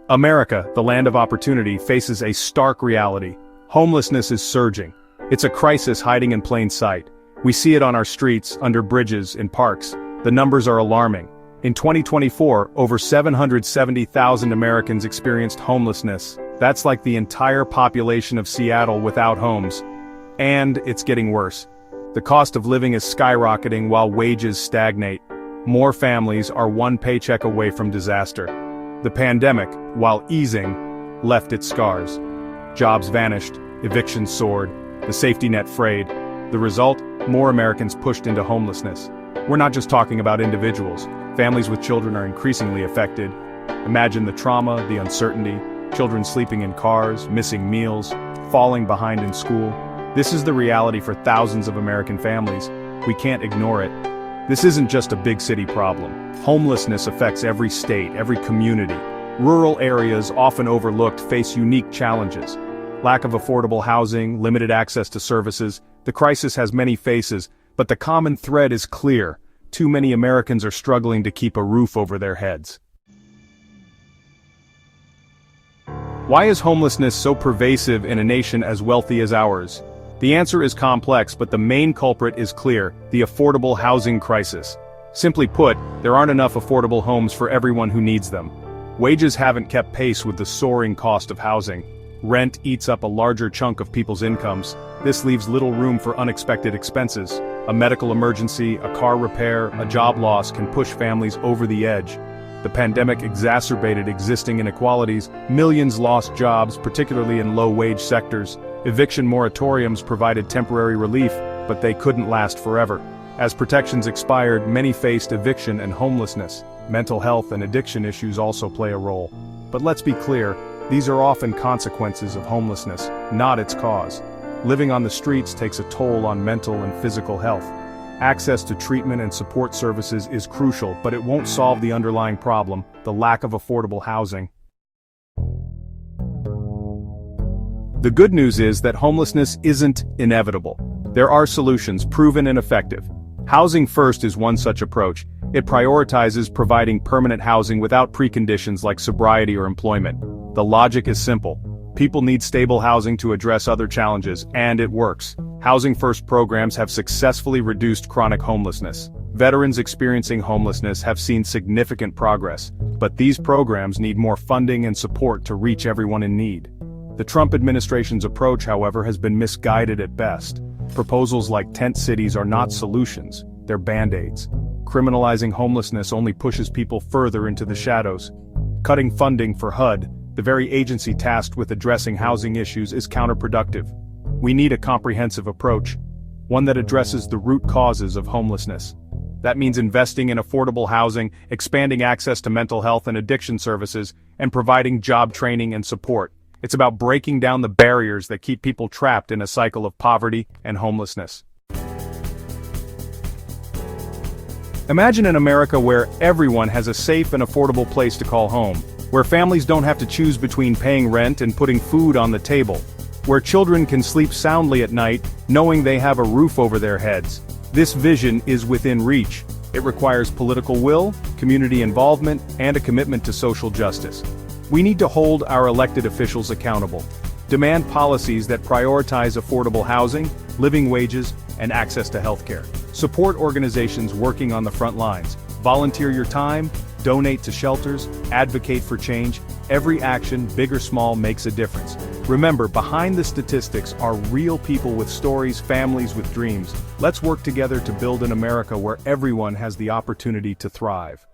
America, the land of opportunity, faces a stark reality. Homelessness is surging. It's a crisis hiding in plain sight. We see it on our streets, under bridges, in parks. The numbers are alarming. In 2024, over 770,000 Americans experienced homelessness. That's like the entire population of Seattle without homes. And it's getting worse. The cost of living is skyrocketing while wages stagnate. More families are one paycheck away from disaster. The pandemic, while easing, left its scars. Jobs vanished, evictions soared, the safety net frayed. The result? More Americans pushed into homelessness. We're not just talking about individuals. Families with children are increasingly affected. Imagine the trauma, the uncertainty, children sleeping in cars, missing meals, falling behind in school. This is the reality for thousands of American families. We can't ignore it. This isn't just a big city problem. Homelessness affects every state, every community. Rural areas, often overlooked, face unique challenges. Lack of affordable housing, limited access to services. The crisis has many faces, but the common thread is clear. Too many Americans are struggling to keep a roof over their heads. Why is homelessness so pervasive in a nation as wealthy as ours? The answer is complex, but the main culprit is clear: the affordable housing crisis. Simply put, there aren't enough affordable homes for everyone who needs them. Wages haven't kept pace with the soaring cost of housing. Rent eats up a larger chunk of people's incomes. This leaves little room for unexpected expenses. A medical emergency, a car repair, a job loss can push families over the edge. The pandemic exacerbated existing inequalities. Millions lost jobs, particularly in low-wage sectors. Eviction moratoriums provided temporary relief, but they couldn't last forever. As protections expired, many faced eviction and homelessness. Mental health and addiction issues also play a role. But let's be clear, these are often consequences of homelessness, not its cause. Living on the streets takes a toll on mental and physical health. Access to treatment and support services is crucial, but it won't solve the underlying problem: the lack of affordable housing. The good news is that homelessness isn't inevitable. There are solutions, proven and effective. Housing First is one such approach. It prioritizes providing permanent housing without preconditions like sobriety or employment. The logic is simple. People need stable housing to address other challenges, and it works. Housing First programs have successfully reduced chronic homelessness. Veterans experiencing homelessness have seen significant progress, but these programs need more funding and support to reach everyone in need. The Trump administration's approach, however, has been misguided at best. Proposals like tent cities are not solutions, they're band-aids. Criminalizing homelessness only pushes people further into the shadows. Cutting funding for HUD, the very agency tasked with addressing housing issues, is counterproductive. We need a comprehensive approach, one that addresses the root causes of homelessness. That means investing in affordable housing, expanding access to mental health and addiction services, and providing job training and support. It's about breaking down the barriers that keep people trapped in a cycle of poverty and homelessness. Imagine an America where everyone has a safe and affordable place to call home, where families don't have to choose between paying rent and putting food on the table, where children can sleep soundly at night, knowing they have a roof over their heads. This vision is within reach. It requires political will, community involvement, and a commitment to social justice. We need to hold our elected officials accountable. Demand policies that prioritize affordable housing, living wages, and access to healthcare. Support organizations working on the front lines. Volunteer your time, donate to shelters, advocate for change. Every action, big or small, makes a difference. Remember, behind the statistics are real people with stories, families with dreams. Let's work together to build an America where everyone has the opportunity to thrive.